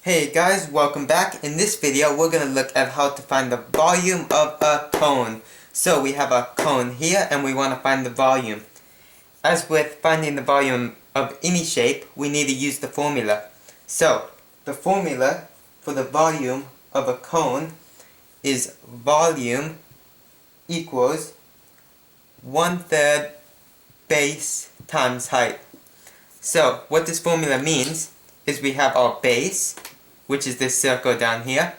Hey guys, welcome back. In this video, we're going to look at how to find the volume of a cone. So we have a cone here and we want to find the volume. As with finding the volume of any shape, we need to use the formula. So, the formula for the volume of a cone is volume equals 1/3 base times height. So, what this formula means is we have our base, which is this circle down here,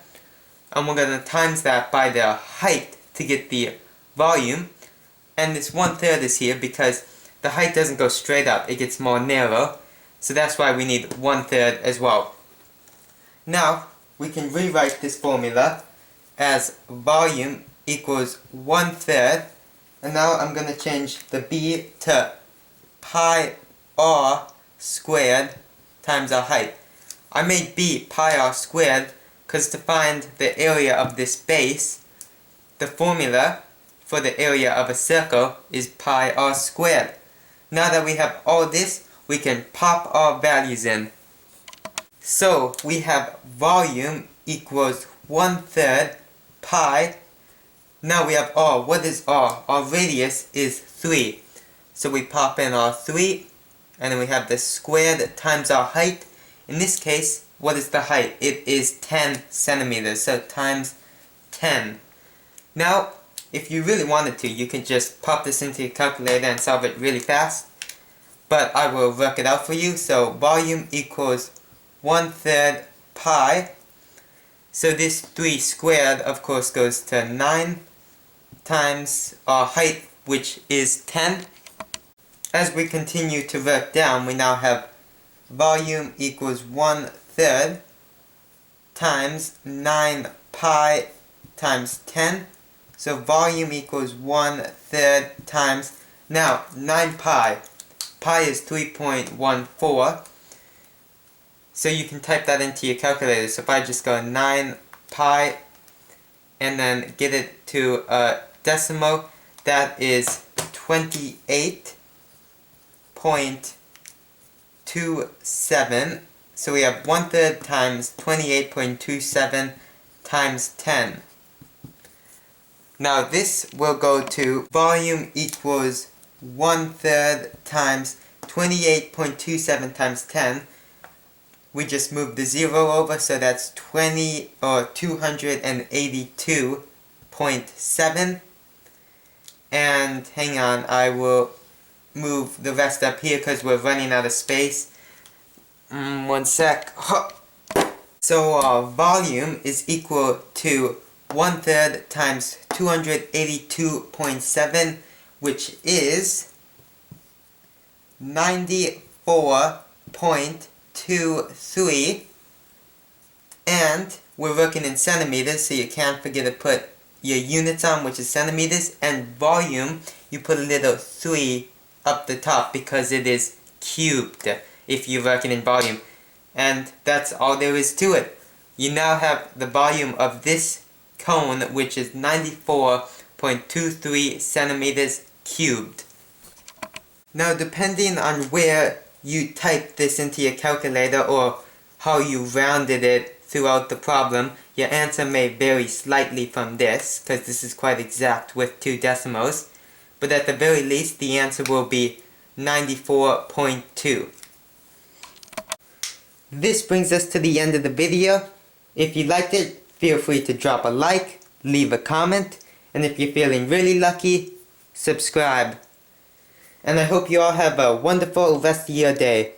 and we're going to times that by the height to get the volume, and this 1/3 is here because the height doesn't go straight up, it gets more narrow, so that's why we need 1/3 as well. Now, we can rewrite this formula as volume equals 1/3, and now I'm going to change the b to pi r squared times our height. I made b pi r squared because to find the area of this base, the formula for the area of a circle is pi r squared. Now that we have all this, we can pop our values in. So we have volume equals 1/3 pi. Now we have r. What is r? Our radius is 3. So we pop in our 3, and then we have the squared times our height. In this case, what is the height? It is 10 centimeters, so times 10. Now, if you really wanted to, you can just pop this into your calculator and solve it really fast. But I will work it out for you. So volume equals 1/3 pi. So this 3 squared, of course, goes to 9 times our height, which is 10. As we continue to work down, we now have volume equals 1/3 times 9 pi times 10. So volume equals 1/3 times, now 9 pi. Pi is 3.14. So you can type that into your calculator. So if I just go 9 pi and then get it to a decimal, that is 28.27. So we have 1/3 times 28.27 times 10. Now this will go to volume equals 1/3 times 28.27 times 10. We just move the 0 over, so that's 282.7. And hang on, I will move the rest up here because we're running out of space. One sec. So our volume is equal to 1/3 times 282.7, which is 94.23. And we're working in centimeters, so you can't forget to put your units on, which is centimeters, and volume, you put a little 3 up the top because it is cubed if you're working in volume. And that's all there is to it. You now have the volume of this cone, which is 94.23 centimeters cubed. Now, depending on where you type this into your calculator or how you rounded it throughout the problem, your answer may vary slightly from this, because this is quite exact with 2 decimals. But at the very least, the answer will be 94.2. This brings us to the end of the video. If you liked it, feel free to drop a like, leave a comment, and if you're feeling really lucky, subscribe. And I hope you all have a wonderful rest of your day.